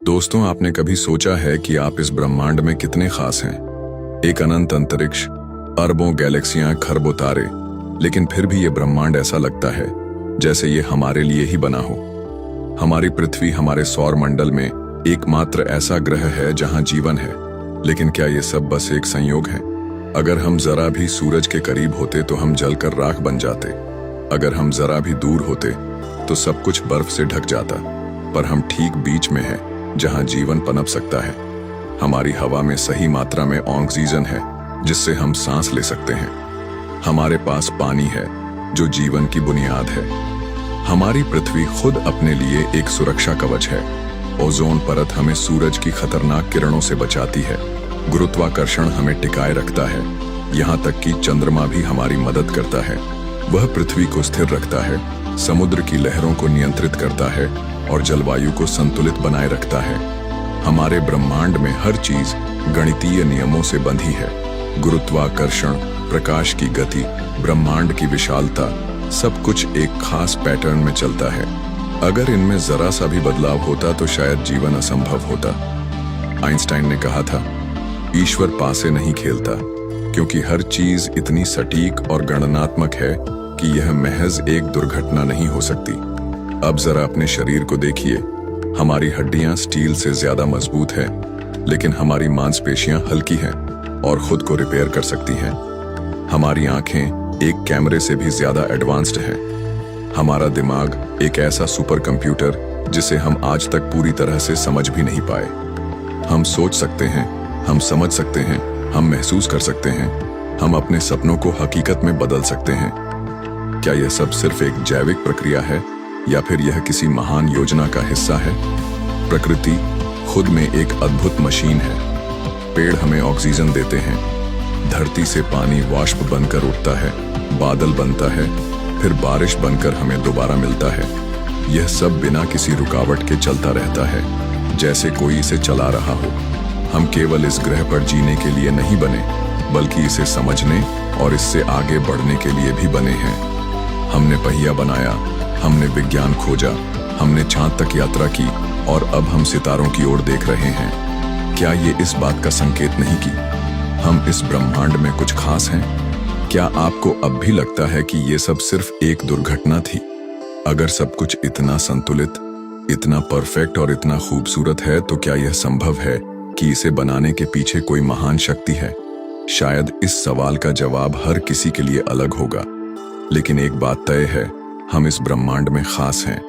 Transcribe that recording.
दोस्तों, आपने कभी सोचा है कि आप इस ब्रह्मांड में कितने खास हैं? एक अनंत अंतरिक्ष, अरबों गैलेक्सियां, खरबों तारे, लेकिन फिर भी ये ब्रह्मांड ऐसा लगता है जैसे ये हमारे लिए ही बना हो। हमारी पृथ्वी हमारे सौर मंडल में एकमात्र ऐसा ग्रह है जहां जीवन है, लेकिन क्या ये सब बस एक संयोग है? अगर हम जरा भी सूरज के करीब होते तो हम जलकर राख बन जाते। अगर हम जरा भी दूर होते तो सब कुछ बर्फ से ढक जाता। पर हम ठीक बीच में हैं, जहां जीवन पनप सकता है। हमारी हवा में सही मात्रा में ऑक्सीजन है, जिससे हम सांस ले सकते हैं। हमारे पास पानी है, जो जीवन की बुनियाद है। हमारी पृथ्वी खुद अपने लिए एक सुरक्षा कवच है। ओजोन परत हमें सूरज की खतरनाक किरणों से बचाती है। गुरुत्वाकर्षण हमें टिकाए रखता है। यहाँ तक कि चंद्रमा भी हमारी मदद करता है। वह पृथ्वी को स्थिर रखता है, समुद्र की लहरों को नियंत्रित करता है और जलवायु को संतुलित बनाए रखता है। हमारे ब्रह्मांड में हर चीज गणितीय नियमों से बंधी है। गुरुत्वाकर्षण, प्रकाश की गति, ब्रह्मांड की विशालता, सब कुछ एक खास पैटर्न में चलता है। अगर इनमें जरा सा भी बदलाव होता तो शायद जीवन असंभव होता। आइंस्टाइन ने कहा था, ईश्वर पासे नहीं खेलता, क्योंकि हर चीज इतनी सटीक और गणनात्मक है कि यह महज एक दुर्घटना नहीं हो सकती। अब जरा अपने शरीर को देखिए। हमारी हड्डियां स्टील से ज्यादा मजबूत हैं, लेकिन हमारी मांसपेशियां हल्की हैं और खुद को रिपेयर कर सकती हैं। हमारी आंखें एक कैमरे से भी ज्यादा एडवांस्ड हैं। हमारा दिमाग एक ऐसा सुपर कंप्यूटर जिसे हम आज तक पूरी तरह से समझ भी नहीं पाए। हम सोच सकते हैं, हम समझ सकते हैं, हम महसूस कर सकते हैं, हम अपने सपनों को हकीकत में बदल सकते हैं। क्या यह सब सिर्फ एक जैविक प्रक्रिया है या फिर यह किसी महान योजना का हिस्सा है? प्रकृति खुद में एक अद्भुत मशीन है। पेड़ हमें ऑक्सीजन देते हैं, धरती से पानी वाष्प बनकर उठता है, बादल बनता है, फिर बारिश बनकर हमें दोबारा मिलता है। यह सब बिना किसी रुकावट के चलता रहता है, जैसे कोई इसे चला रहा हो। हम केवल इस ग्रह पर जीने के लिए नहीं बने, बल्कि इसे समझने और इससे आगे बढ़ने के लिए भी बने हैं। हमने पहिया बनाया, हमने विज्ञान खोजा, हमने चांद तक यात्रा की और अब हम सितारों की ओर देख रहे हैं। क्या ये इस बात का संकेत नहीं कि हम इस ब्रह्मांड में कुछ खास हैं? क्या आपको अब भी लगता है कि ये सब सिर्फ एक दुर्घटना थी? अगर सब कुछ इतना संतुलित, इतना परफेक्ट और इतना खूबसूरत है, तो क्या यह संभव है कि इसे बनाने के पीछे कोई महान शक्ति है? शायद इस सवाल का जवाब हर किसी के लिए अलग होगा, लेकिन एक बात तय है, हम इस ब्रह्मांड में खास हैं।